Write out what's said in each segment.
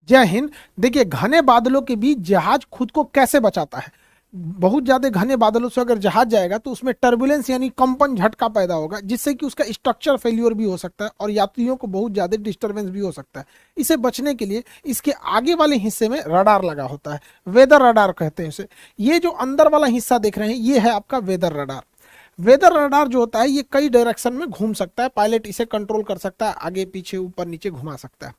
जय हिंद। देखिए, घने बादलों के बीच जहाज खुद को कैसे बचाता है। बहुत ज्यादा घने बादलों से अगर जहाज जाएगा तो उसमें टर्बुलेंस यानी कंपन झटका पैदा होगा, जिससे कि उसका स्ट्रक्चर फेल्योर भी हो सकता है और यात्रियों को बहुत ज्यादा डिस्टरबेंस भी हो सकता है। इसे बचने के लिए इसके आगे वाले हिस्से में रडार लगा होता है, वेदर रडार कहते हैं इसे। ये जो अंदर वाला हिस्सा देख रहे हैं ये है आपका वेदर रडार। वेदर रडार जो होता है ये कई डायरेक्शन में घूम सकता है, पायलट इसे कंट्रोल कर सकता है, आगे पीछे ऊपर नीचे घुमा सकता है।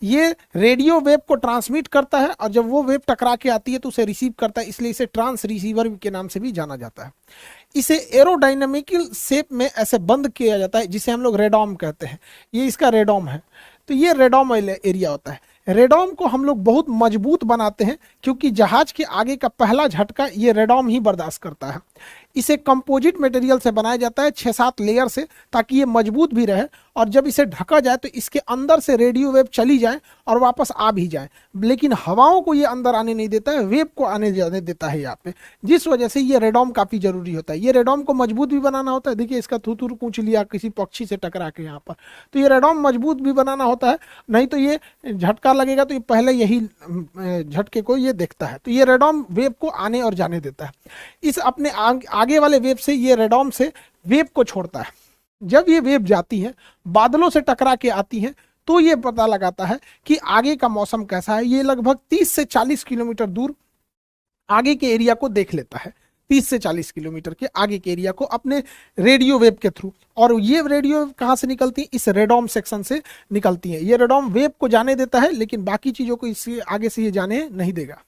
ये रेडियो वेव को ट्रांसमिट करता है और जब वो वेव टकरा के आती है तो उसे रिसीव करता है, इसलिए इसे ट्रांस रिसीवर के नाम से भी जाना जाता है। इसे एरोडायनेमिकल शेप में ऐसे बंद किया जाता है जिसे हम लोग रेडॉम कहते हैं। ये इसका रेडॉम है। तो ये रेडॉम एरिया होता है। रेडॉम को हम लोग बहुत मजबूत बनाते हैं क्योंकि जहाज के आगे का पहला झटका ये रेडॉम ही बर्दाश्त करता है। इसे कंपोजिट मटेरियल से बनाया जाता है 6-7 लेयर से, ताकि ये मजबूत भी रहे और जब इसे ढका जाए तो इसके अंदर से रेडियो वेव चली जाए और वापस आ भी जाए, लेकिन हवाओं को ये अंदर आने नहीं देता है, वेव को आने जाने देता है यहाँ पे, जिस वजह से ये रेडॉम काफी जरूरी होता है। ये रेडॉम को मजबूत भी बनाना होता है। देखिए, इसका थूथूर कूच लिया किसी पक्षी से टकरा के यहाँ पर, तो ये रेडॉम मजबूत भी बनाना होता है, नहीं तो ये झटका लगेगा तो ये पहले यही झटके को ये देखता है। तो ये रेडॉम वेव को आने और जाने देता है। इस अपने आगे वाले वेव से ये रेडॉम से वेव को छोड़ता है। जब ये वेव जाती है, बादलों से टकरा के आती है, तो ये पता लगाता है कि आगे का मौसम कैसा है। ये लगभग 30 से 40 किलोमीटर दूर आगे के एरिया को देख लेता है, 30 से 40 किलोमीटर के आगे के एरिया को अपने रेडियो वेव के थ्रू। और ये रेडियो वेव कहाँ से निकलती है? इस रेडॉम सेक्शन से निकलती है। ये रेडॉम वेव को जाने देता है, लेकिन बाकी चीजों को इससे आगे से ये जाने नहीं देगा।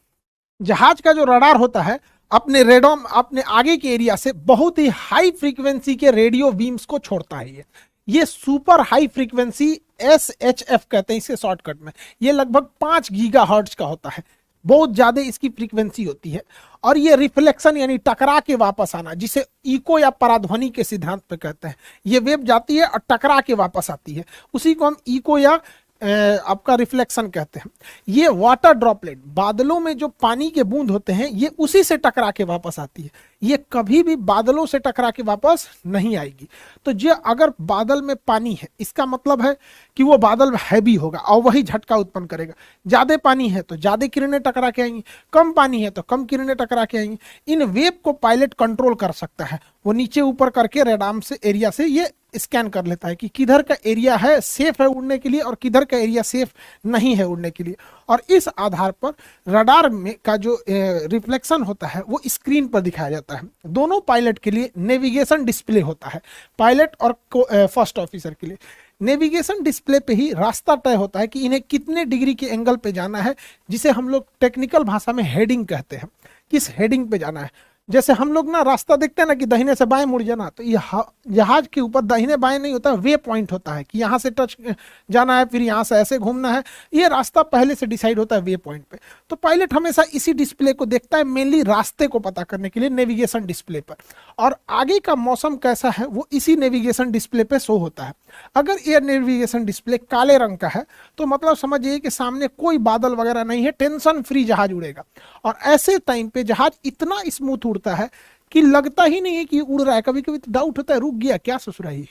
जहाज का जो रडार होता है अपने रेडॉम अपने आगे के एरिया से बहुत ही हाई फ्रीक्वेंसी के रेडियो बीम्स को छोड़ता है। ये सुपर हाई फ्रीक्वेंसी SHF कहते हैं इसे शॉर्टकट में। ये लगभग 5 गीगाहर्ट्ज का होता है, बहुत ज्यादा इसकी फ्रीक्वेंसी होती है। और ये रिफ्लेक्शन यानी टकरा के वापस आना, जिसे इको या पराध्वनि के सिद्धांत पे कहते हैं। ये वेव जाती है और टकरा के वापस आती है, उसी को हम इको या आपका रिफ्लेक्शन कहते हैं। ये वाटर ड्रॉपलेट, बादलों में जो पानी के बूंद होते हैं, ये उसी से टकरा के वापस आती है। ये कभी भी बादलों से टकरा के वापस नहीं आएगी। तो जो अगर बादल में पानी है, इसका मतलब है कि वो बादल हैवी होगा और वही झटका उत्पन्न करेगा। ज्यादा पानी है तो ज्यादा किरणें टकरा के आएंगी, कम पानी है तो कम किरणें टकरा के आएंगी। इन वेव को पायलट कंट्रोल कर सकता है। वो नीचे ऊपर करके रेडाम से एरिया से ये स्कैन कर लेता है कि किधर का एरिया है सेफ है उड़ने के लिए और किधर का एरिया सेफ नहीं है उड़ने के लिए। और इस आधार पर रडार में का जो रिफ्लेक्शन होता है वो स्क्रीन पर दिखाया जाता है। दोनों पायलट के लिए नेविगेशन डिस्प्ले होता है, पायलट और फर्स्ट ऑफिसर के लिए। नेविगेशन डिस्प्ले पे ही रास्ता तय होता है कि इन्हें कितने डिग्री के एंगल पे जाना है, जिसे हम लोग टेक्निकल भाषा में हेडिंग कहते हैं। किस हेडिंग पे जाना है। जैसे हम लोग ना रास्ता देखते हैं ना कि दाहिने से बाएं मुड़ जाना, तो ये जहाज के ऊपर दाहिने बाएं नहीं होता, वे पॉइंट होता है कि यहाँ से टच जाना है, फिर यहाँ से ऐसे घूमना है। ये रास्ता पहले से डिसाइड होता है वे पॉइंट पे। तो पायलट हमेशा इसी डिस्प्ले को देखता है, मेनली रास्ते को पता करने के लिए नेविगेशन डिस्प्ले पर। और आगे का मौसम कैसा है वो इसी नेविगेशन डिस्प्ले पे शो होता है। अगर ये नेविगेशन डिस्प्ले काले रंग का है तो मतलब समझिए कि सामने कोई बादल वगैरह नहीं है, टेंशन फ्री जहाज उड़ेगा। और ऐसे टाइम पे जहाज इतना स्मूथ उड़ता है कि लगता ही नहीं है कि उड़ रहा है। कभी कभी तो डाउट होता है, रुक गया क्या ससुराई,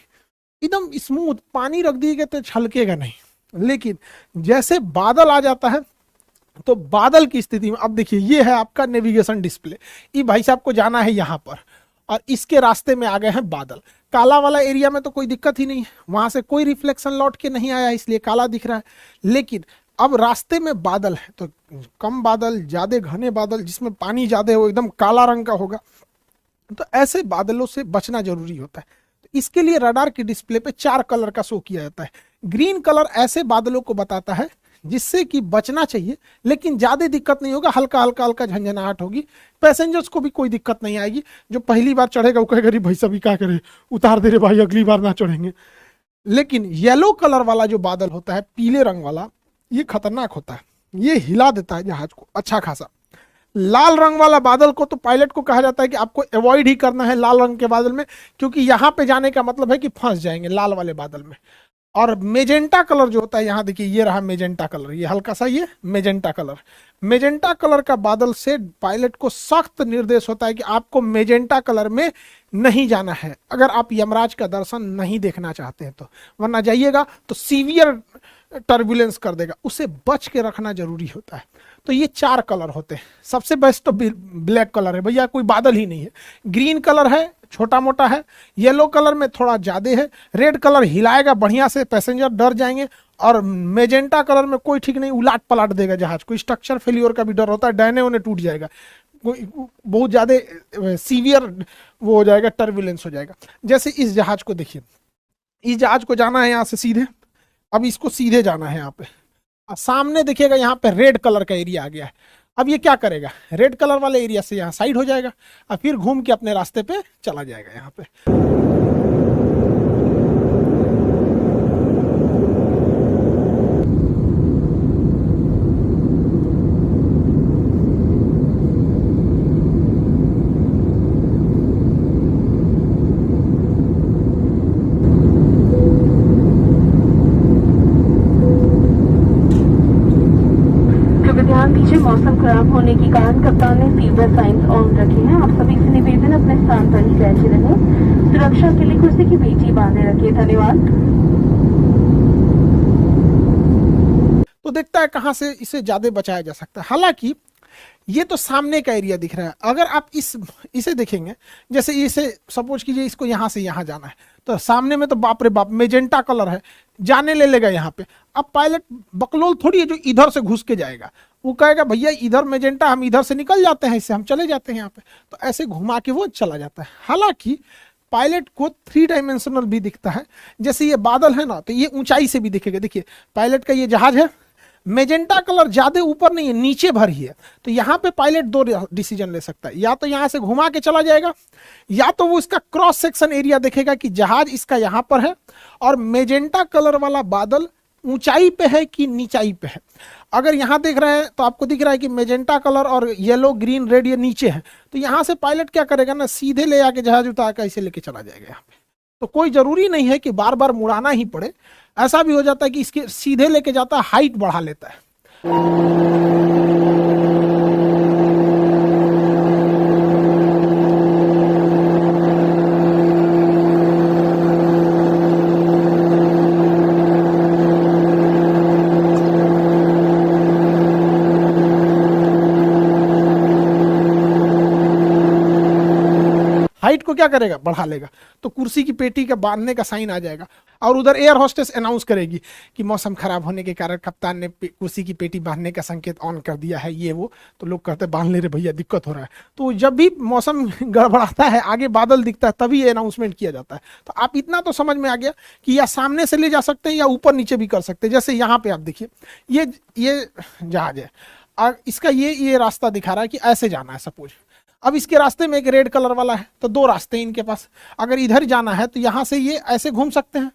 एकदम स्मूथ, पानी रख दिए तो छलकेगा नहीं। लेकिन जैसे बादल आ जाता है तो बादल की स्थिति में, अब देखिए ये है आपका नेविगेशन डिस्प्ले, ये भाई साहब को जाना है यहाँ पर और इसके रास्ते में आ गए हैं बादल। काला वाला एरिया में तो कोई दिक्कत ही नहीं है, वहां से कोई रिफ्लेक्शन लौट के नहीं आया इसलिए काला दिख रहा है। लेकिन अब रास्ते में बादल है तो कम बादल, ज्यादा घने बादल जिसमें पानी ज्यादा है वो एकदम काला रंग का होगा। तो ऐसे बादलों से बचना जरूरी होता है। तो इसके लिए रडार के डिस्प्ले पे 4 कलर का शो किया जाता है। ग्रीन कलर ऐसे बादलों को बताता है जिससे कि बचना चाहिए, लेकिन ज्यादा दिक्कत नहीं होगा, हल्का हल्का हल्का झंझनाहट होगी, पैसेंजर्स को भी कोई दिक्कत नहीं आएगी। जो पहली बार चढ़ेगा वो कहेगा भाई सभी क्या करे, उतार दे रे भाई, अगली बार ना चढ़ेंगे। लेकिन येलो कलर वाला जो बादल होता है, पीले रंग वाला, ये खतरनाक होता है, ये हिला देता है जहाज को अच्छा खासा। लाल रंग वाला बादल को तो पायलट को कहा जाता है कि आपको अवॉइड ही करना है लाल रंग के बादल में, क्योंकि यहाँ पे जाने का मतलब है कि फंस जाएंगे लाल वाले बादल में। और मेजेंटा कलर जो होता है, यहाँ देखिए ये रहा मेजेंटा कलर, ये हल्का सा ये मेजेंटा कलर, मेजेंटा कलर का बादल से पायलट को सख्त निर्देश होता है कि आपको मेजेंटा कलर में नहीं जाना है अगर आप यमराज का दर्शन नहीं देखना चाहते हैं तो, वरना जाइएगा तो सीवियर टर्बुलेंस कर देगा, उसे बच के रखना जरूरी होता है। तो ये 4 कलर होते हैं। सबसे बेस्ट तो ब्लैक कलर है भैया, कोई बादल ही नहीं है। ग्रीन कलर है, छोटा मोटा है। येलो कलर में थोड़ा ज्यादा है। रेड कलर हिलाएगा बढ़िया से, पैसेंजर डर जाएंगे। और मेजेंटा कलर में कोई ठीक नहीं, उलाट पलाट देगा जहाज को, स्ट्रक्चर फेलियर का भी डर होता है, डहने उन्हें टूट जाएगा, बहुत ज्यादा सीवियर वो हो जाएगा, टर्बुलेंस हो जाएगा। जैसे इस जहाज को देखिए, इस जहाज को जाना है यहाँ से सीधे, अब इसको सीधे जाना है यहाँ पे, सामने देखिएगा यहाँ पे रेड कलर का एरिया आ गया है। अब ये क्या करेगा, रेड कलर वाले एरिया से यहाँ साइड हो जाएगा और फिर घूम के अपने रास्ते पे चला जाएगा यहाँ पे। मौसम खराब होने के कारण कप्तान ने सीवर साइंस ऑन रखे हैं। आप सभी से निवेदन अपने स्थान पर ही बैठे रहें। सुरक्षा के लिए कुर्सी की पेटी बांधे रखिए। धन्यवाद। तो देखता है कहां से इसे ज्यादा बचाया जा सकता है। हालांकि ये तो सामने का एरिया दिख रहा है, अगर आप इसे देखेंगे, जैसे इसे सपोज कीजिए इसको यहां से यहां जाना है, तो सामने में तो बाप रे बाप मेजेंटा कलर है, जाने ले लेगा यहाँ पे। अब पायलट बकलोल थोड़ी है जो इधर से घुस के जाएगा, वो कहेगा भैया इधर मेजेंटा, हम इधर से निकल जाते हैं, इससे हम चले जाते हैं यहाँ पे, तो ऐसे घुमा के वो चला जाता है। हालांकि पायलट को 3 डायमेंशनल भी दिखता है, जैसे ये बादल है ना, तो ये ऊंचाई से भी दिखेगा। देखिए पायलट का ये जहाज है, मेजेंटा कलर ज्यादा ऊपर नहीं है, नीचे भर ही है, तो यहाँ पे पायलट 2 डिसीजन ले सकता है, या तो यहाँ से घुमा के चला जाएगा, या तो वो इसका क्रॉस सेक्शन एरिया देखेगा कि जहाज इसका यहाँ पर है और मेजेंटा कलर वाला बादल ऊंचाई पे है कि नीचाई पे है। अगर यहाँ देख रहे हैं तो आपको दिख रहा है कि मेजेंटा कलर और येलो ग्रीन रेड ये नीचे है, तो यहाँ से पायलट क्या करेगा ना, सीधे ले आके जहाज उतार कर इसे लेके चला जाएगा यहाँ पे। तो कोई जरूरी नहीं है कि बार बार मुड़ाना ही पड़े, ऐसा भी हो जाता है कि इसके सीधे लेके जाता है, हाइट बढ़ा लेता है। हाइट को क्या करेगा, बढ़ा लेगा, तो कुर्सी की पेटी का बांधने का साइन आ जाएगा और उधर एयर होस्टेस अनाउंस करेगी कि मौसम खराब होने के कारण कप्तान ने कुर्सी की पेटी बांधने का संकेत ऑन कर दिया है, ये वो। तो लोग कहते हैं बांध ले रहे भैया, दिक्कत हो रहा है। तो जब भी मौसम गड़बड़ाता है, आगे बादल दिखता है, तभी ये अनाउंसमेंट किया जाता है। तो आप इतना तो समझ में आ गया कि या सामने से ले जा सकते हैं या ऊपर नीचे भी कर सकते हैं। जैसे यहाँ पे आप देखिए, ये जहाज है और इसका ये रास्ता दिखा रहा है कि ऐसे जाना है सपोज। अब इसके रास्ते में एक रेड कलर वाला है, तो 2 रास्ते हैं इनके पास। अगर इधर जाना है तो यहाँ से ये ऐसे घूम सकते हैं,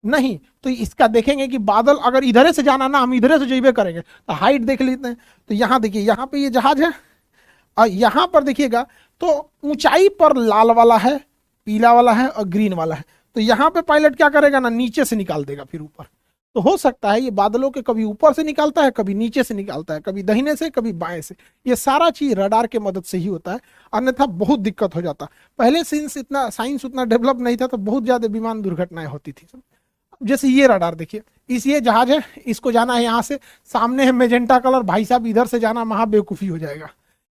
नहीं तो इसका देखेंगे कि बादल अगर इधर से जाना ना, हम इधर से जइबे करेंगे, तो हाइट देख लेते हैं। तो यहाँ देखिए, यहाँ पे ये जहाज है और यहाँ पर देखिएगा तो ऊंचाई पर लाल वाला है, पीला वाला है और ग्रीन वाला है। तो यहाँ पे पायलट क्या करेगा ना, नीचे से निकाल देगा फिर ऊपर। तो हो सकता है ये बादलों के कभी ऊपर से निकालता है, कभी नीचे से निकालता है, कभी दाहिने से, कभी बाएं से। ये सारा चीज रडार के मदद से ही होता है, अन्यथा बहुत दिक्कत हो जाता। पहले साइंस उतना डेवलप नहीं था, तो बहुत ज्यादा विमान दुर्घटनाएं होती थी। जैसे ये रडार देखिए, ये जहाज है, इसको जाना है यहाँ से, सामने है मेजेंटा कलर, भाई साहब इधर से जाना महा बेवकूफी हो जाएगा,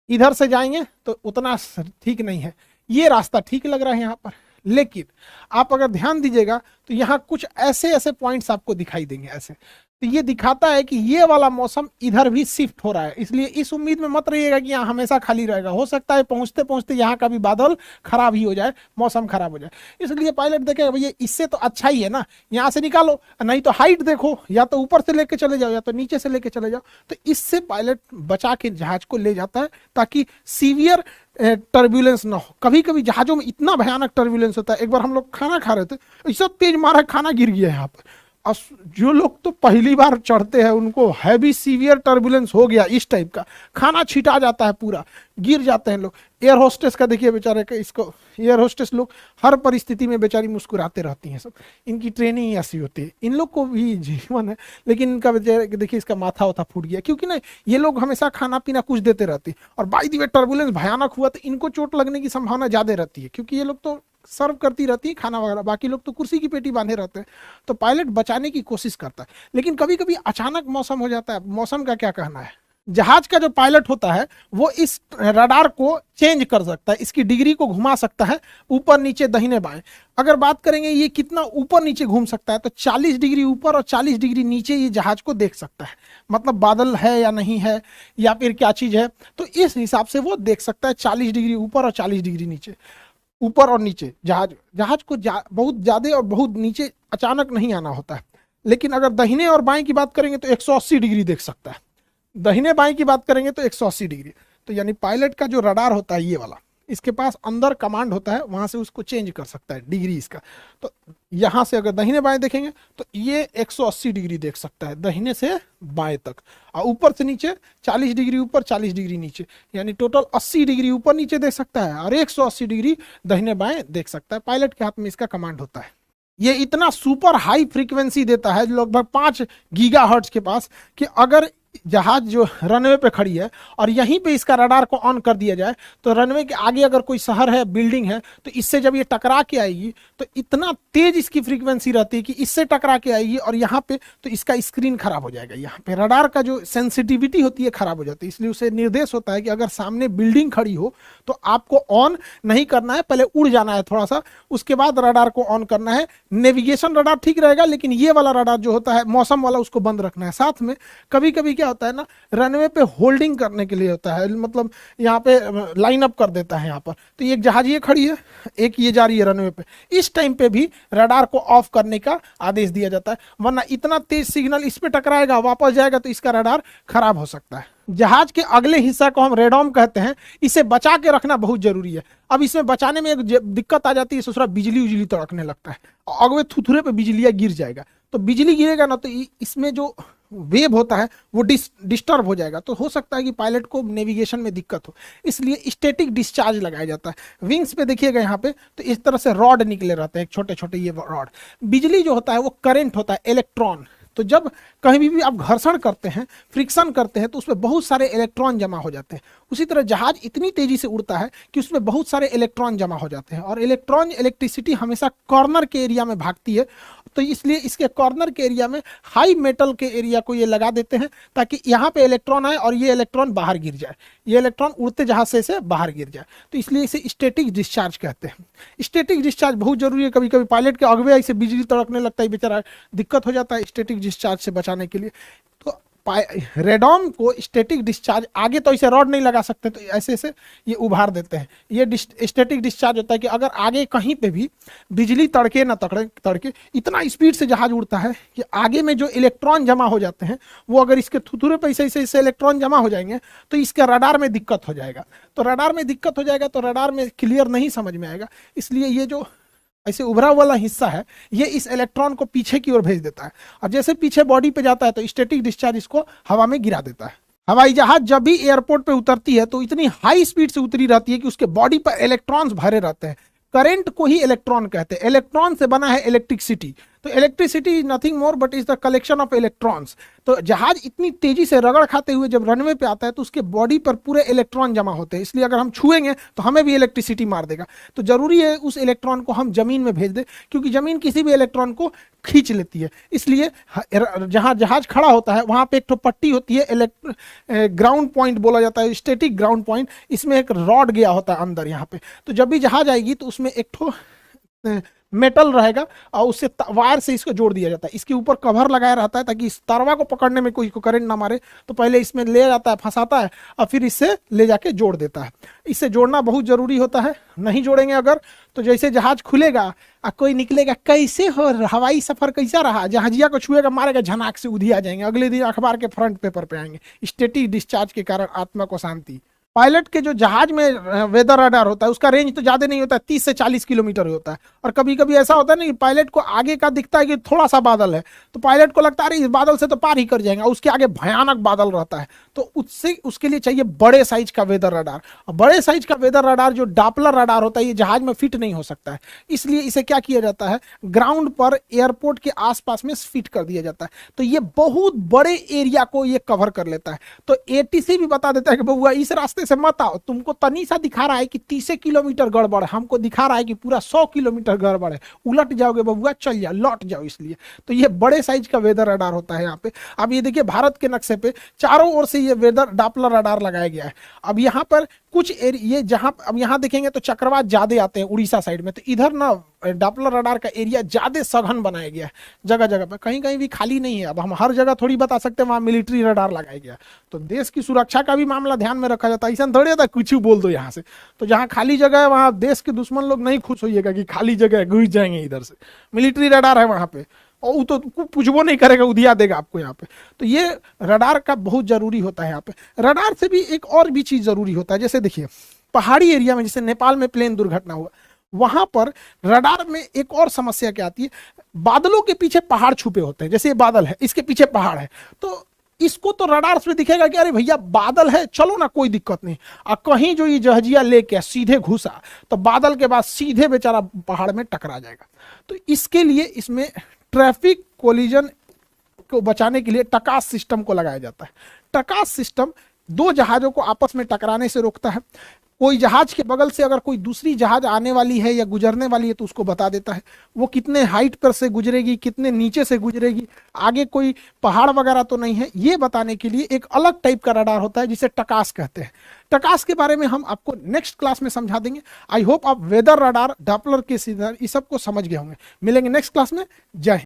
इधर से जाएंगे तो उतना ठीक नहीं है। ये रास्ता ठीक लग रहा है यहाँ पर, लेकिन आप अगर ध्यान दीजिएगा तो यहाँ कुछ ऐसे ऐसे पॉइंट्स आपको दिखाई देंगे ऐसे। तो ये दिखाता है कि ये वाला मौसम इधर भी शिफ्ट हो रहा है, इसलिए इस उम्मीद में मत रहिएगा कि यहाँ हमेशा खाली रहेगा। हो सकता है पहुंचते पहुंचते यहाँ का भी बादल खराब ही हो जाए, मौसम खराब हो जाए। इसलिए पायलट देखेगा भैया इससे तो अच्छा ही है ना, यहाँ से निकालो, नहीं तो हाइट देखो, या तो ऊपर से लेके चले जाओ या तो नीचे से लेके चले जाओ। तो इससे पायलट बचा के जहाज को ले जाता है ताकि सीवियर टर्बुलेंस ना हो। कभी कभी जहाजों में इतना भयानक टर्बुलेंस होता है। एक बार हम लोग खाना खा रहे थे, ऐसा तेज मारा खाना गिर गया यहाँ पर, जो लोग तो पहली बार चढ़ते हैं उनको हैवी सीवियर टर्बुलेंस हो गया इस टाइप का, खाना छिटा जाता है, पूरा गिर जाते हैं लोग। एयर होस्टेस का देखिए बेचारे का, इसको एयर होस्टेस लोग हर परिस्थिति में बेचारी मुस्कुराते रहती हैं सब, इनकी ट्रेनिंग ऐसी होती है। इन लोग को भी जीवन है, लेकिन इनका बेचारे देखिए इसका माथा वाथा फूट गया, क्योंकि ना ये लोग हमेशा खाना पीना कुछ देते रहते हैं। और बाई द वे टर्बुलेंस भयानक हुआ तो इनको चोट लगने की संभावना ज्यादा रहती है, क्योंकि ये लोग तो सर्व करती रहती है खाना वगैरह, बाकी लोग तो कुर्सी की पेटी बांधे रहते हैं। तो पायलट बचाने की कोशिश करता है, लेकिन कभी कभी अचानक मौसम हो जाता है। मौसम का क्या कहना है? जहाज का जो पायलट होता है वो इस रडार को चेंज कर सकता है, इसकी डिग्री को घुमा सकता है ऊपर नीचे दाहिने बाएं। अगर बात करेंगे ये कितना ऊपर नीचे घूम सकता है, तो 40 डिग्री ऊपर और 40 डिग्री नीचे ये जहाज को देख सकता है। मतलब बादल है या नहीं है, या फिर क्या चीज है, तो इस हिसाब से वो देख सकता है 40 डिग्री ऊपर और 40 डिग्री नीचे। ऊपर और नीचे जहाज को बहुत ज्यादा और बहुत नीचे अचानक नहीं आना होता है। लेकिन अगर दाहिने और बाएं की बात करेंगे तो 180 डिग्री देख सकता है, दाहिने बाएं की बात करेंगे तो 180 डिग्री। तो यानी पायलट का जो रडार होता है ये वाला, इसके पास अंदर कमांड होता है, वहां से उसको चेंज कर सकता है डिग्री इसका। तो यहां से अगर दाहिने बाएं देखेंगे तो ये 180 डिग्री देख सकता है दाहिने से बाएं तक, और ऊपर से नीचे 40 डिग्री ऊपर 40 डिग्री नीचे, यानी टोटल 80 डिग्री ऊपर नीचे देख सकता है और 180 डिग्री दाहिने बाएं देख सकता है। पायलट के हाथ में इसका कमांड होता है। ये इतना सुपर हाई फ्रीक्वेंसी देता है लगभग 5 गीगाहर्ट्ज के पास, कि अगर जहाज जो रनवे पे खड़ी है और यहीं पे इसका रडार को ऑन कर दिया जाए तो रनवे के आगे अगर कोई शहर है, बिल्डिंग है, तो इससे जब ये टकरा के आएगी तो इतना तेज इसकी फ्रीक्वेंसी रहती है कि इससे टकरा के आएगी और यहाँ पे तो इसका स्क्रीन खराब हो जाएगा। यहाँ पे रडार का जो सेंसिटिविटी होती है खराब हो जाती है, इसलिए उसे निर्देश होता है कि अगर सामने बिल्डिंग खड़ी हो तो आपको ऑन नहीं करना है, पहले उड़ जाना है थोड़ा सा, उसके बाद रडार को ऑन करना है। नेविगेशन रडार ठीक रहेगा, लेकिन ये वाला रडार जो होता है मौसम वाला, उसको बंद रखना है। साथ में कभी कभी क्या होता है ना, रनवे पे होल्डिंग करने के लिए होता है, मतलब यहाँ पे लाइन अप कर देता है यहाँ पर, तो एक जहाज ये खड़ी है, एक ये जा रही है रनवे पे, इस टाइम पे भी रडार को ऑफ करने का आदेश दिया जाता है, वरना इतना तेज सिग्नल इस पे टकराएगा, वापस जाएगा तो इसका रडार खराब हो सकता है। जहाज के अगले हिस्सा को हम रेडॉम कहते हैं, इसे बचा के रखना बहुत जरूरी है। अब इसमें बचाने में एक दिक्कत आ जाती है, ससुरा बिजली उजली तड़कने लगता है, अगवे थुथुरे पे बिजलियां गिर जाएगा, तो बिजली गिरेगा ना तो इसमें जो वेव होता है वो डिस्टर्ब हो जाएगा, तो हो सकता है कि पायलट को नेविगेशन में दिक्कत हो, इसलिए स्टैटिक डिस्चार्ज लगाया जाता है। विंग्स पे देखिएगा यहाँ पे तो इस तरह से रॉड निकले रहते हैं, छोटे छोटे ये रॉड। बिजली जो होता है वो करंट होता है, इलेक्ट्रॉन। तो जब कहीं भी आप घर्षण करते हैं, फ्रिक्शन करते हैं, तो उसमें बहुत सारे इलेक्ट्रॉन जमा हो जाते हैं। उसी तरह जहाज इतनी तेजी से उड़ता है कि उसमें बहुत सारे इलेक्ट्रॉन जमा हो जाते हैं, और इलेक्ट्रॉन इलेक्ट्रिसिटी हमेशा कॉर्नर के एरिया में भागती है, तो इसलिए इसके कॉर्नर के एरिया में हाई मेटल के एरिया को ये लगा देते हैं, ताकि यहाँ पे इलेक्ट्रॉन आए और ये इलेक्ट्रॉन बाहर गिर जाए, ये इलेक्ट्रॉन उड़ते जहाज से बाहर गिर जाए, तो इसलिए इसे स्टैटिक डिस्चार्ज कहते हैं। स्टैटिक डिस्चार्ज बहुत जरूरी है, कभी कभी पायलट के अगवे ऐसे बिजली तड़कने लगता है, बेचारा दिक्कत हो जाता है स्टैटिक डिस्चार्ज से बचाने के लिए। तो रेडॉम को स्टैटिक डिस्चार्ज, आगे तो इसे रॉड नहीं लगा सकते, तो ऐसे ऐसे ये उभार देते हैं। ये स्टैटिक डिस्चार्ज होता है कि अगर आगे कहीं पे भी बिजली तड़के ना तड़के, इतना स्पीड से जहाज उड़ता है कि आगे में जो इलेक्ट्रॉन जमा हो जाते हैं वो अगर इसके थुथुरे पे ऐसे इलेक्ट्रॉन जमा हो जाएंगे तो इसके रडार में दिक्कत हो जाएगा, तो रडार में दिक्कत हो जाएगा तो रडार में क्लियर नहीं समझ में आएगा। इसलिए ये जो ऐसे उभरा वाला हिस्सा है ये इस इलेक्ट्रॉन को पीछे की ओर भेज देता है, और जैसे पीछे बॉडी पे जाता है तो स्टैटिक डिस्चार्ज इसको हवा में गिरा देता है। हवाई जहाज जब भी एयरपोर्ट पे उतरती है तो इतनी हाई स्पीड से उतरी रहती है कि उसके बॉडी पर इलेक्ट्रॉन्स भरे रहते हैं। करंट को ही इलेक्ट्रॉन कहते हैं, इलेक्ट्रॉन से बना है इलेक्ट्रिसिटी, तो electricity is nothing more but is the collection of electrons. तो जहाज इतनी तेजी से रगड़ खाते हुए जब रनवे पे आता है तो उसके बॉडी पर पूरे इलेक्ट्रॉन जमा होते हैं, इसलिए अगर हम छुएंगे तो हमें भी इलेक्ट्रिसिटी मार देगा। तो जरूरी है उस इलेक्ट्रॉन को हम जमीन में भेज दें, क्योंकि जमीन किसी भी इलेक्ट्रॉन को खींच लेती है। इसलिए जहां जहाज खड़ा होता है वहां पे एक पट्टी होती है, ग्राउंड पॉइंट बोला जाता है, स्टैटिक ग्राउंड पॉइंट, इसमें एक रॉड गया होता है अंदर यहाँ पे। तो जब भी जहाज आएगी तो उसमें एक मेटल रहेगा और उससे वायर से इसको जोड़ दिया जाता है। इसके ऊपर कवर लगाया रहता है ताकि इस तारवा को पकड़ने में कोई को करंट ना मारे, तो पहले इसमें ले जाता है, फंसाता है, और फिर इससे ले जाके जोड़ देता है। इससे जोड़ना बहुत जरूरी होता है, नहीं जोड़ेंगे अगर तो जैसे जहाज खुलेगा और कोई निकलेगा, कैसे हो हवाई सफर कैसा रहा, जहाजिया को छुएगा मारेगा, झनाक से उधिया जाएंगे, अगले दिन अखबार के फ्रंट पेपर पे आएंगे, स्टैटिक डिस्चार्ज के कारण आत्मा को शांति। पायलट के जो जहाज में वेदर रडार होता है उसका रेंज तो ज्यादा नहीं होता है, 30 से 40 किलोमीटर होता है। और कभी कभी ऐसा होता है ना कि पायलट को आगे का दिखता है कि थोड़ा सा बादल है, तो पायलट को लगता है अरे इस बादल से तो पार ही कर जाएंगे, उसके आगे भयानक बादल रहता है। तो उससे उसके लिए चाहिए बड़े साइज का वेदर रडार। और बड़े साइज का वेदर रडार जो डॉपलर रडार होता है ये जहाज में फिट नहीं हो सकता है, इसलिए इसे क्या किया जाता है, ग्राउंड पर एयरपोर्ट के आसपास में फिट कर दिया जाता है। तो ये बहुत बड़े एरिया को ये कवर कर लेता है। तो एटीसी भी बता देता है कि बउआ इस रास्ते से मत आओ, तुमको तनी सा दिखा रहा है कि 30 किलोमीटर गड़बड़ है, हमको दिखा रहा है कि पूरा 100 किलोमीटर गड़बड़ है, उलट जाओगे बबुआ, चल जाओ, लौट जाओ। इसलिए तो ये बड़े साइज का वेदर रडार होता है यहाँ पे। अब ये देखिए भारत के नक्शे पे चारों ओर से ये वेदर डॉपलर रडार लगाया गया है। अब यहाँ पर कुछ ये जहां अब यहाँ देखेंगे तो चक्रवात ज्यादा आते हैं उड़ीसा साइड में, तो इधर ना डॉपलर रडार का एरिया ज्यादा सघन बनाया गया है जगह जगह पे, कहीं कहीं भी खाली नहीं है। अब हम हर जगह थोड़ी बता सकते हैं वहां मिलिट्री रडार लगाया गया, तो देश की सुरक्षा का भी मामला ध्यान में रखा जाता है। ऐसा थोड़ी होता है कुछ भी बोल दो यहाँ से, तो जहाँ खाली जगह है वहां देश के दुश्मन लोग नहीं खुश होइएगा कि खाली जगह है घुस जाएंगे इधर से, मिलिट्री रडार है वहां पे और वो तो पूछबो नहीं करेगा, उधिया देगा आपको यहाँ पे। तो ये रडार का बहुत जरूरी होता है यहाँ पे। रडार से भी एक और भी चीज जरूरी होता है, जैसे देखिए पहाड़ी एरिया में, जैसे नेपाल में प्लेन दुर्घटना हुआ, वहां पर रडार में एक और समस्या क्या आती है, बादलों के पीछे पहाड़ छुपे होते हैं। जैसे ये बादल है, इसके पीछे पहाड़ है, तो इसको तो रडार से दिखेगा कि अरे भैया बादल है, चलो ना कोई दिक्कत नहीं। और कहीं जो ये जहाजिया लेके सीधे घुसा तो बादल के बाद सीधे बेचारा पहाड़ में टकरा जाएगा। तो इसके लिए इसमें ट्रैफिक कोलिजन को बचाने के लिए टकास सिस्टम को लगाया जाता है। टकास सिस्टम दो जहाजों को आपस में टकराने से रोकता है। कोई जहाज के बगल से अगर कोई दूसरी जहाज आने वाली है या गुजरने वाली है तो उसको बता देता है, वो कितने हाइट पर से गुजरेगी, कितने नीचे से गुजरेगी, आगे कोई पहाड़ वगैरह तो नहीं है, ये बताने के लिए एक अलग टाइप का रडार होता है जिसे टकास कहते हैं। टकास के बारे में हम आपको नेक्स्ट क्लास में समझा देंगे। आई होप आप वेदर रडार, डॉपलर के सिग्नल इस सब को समझ गए होंगे। मिलेंगे नेक्स्ट क्लास में। जय हिंद।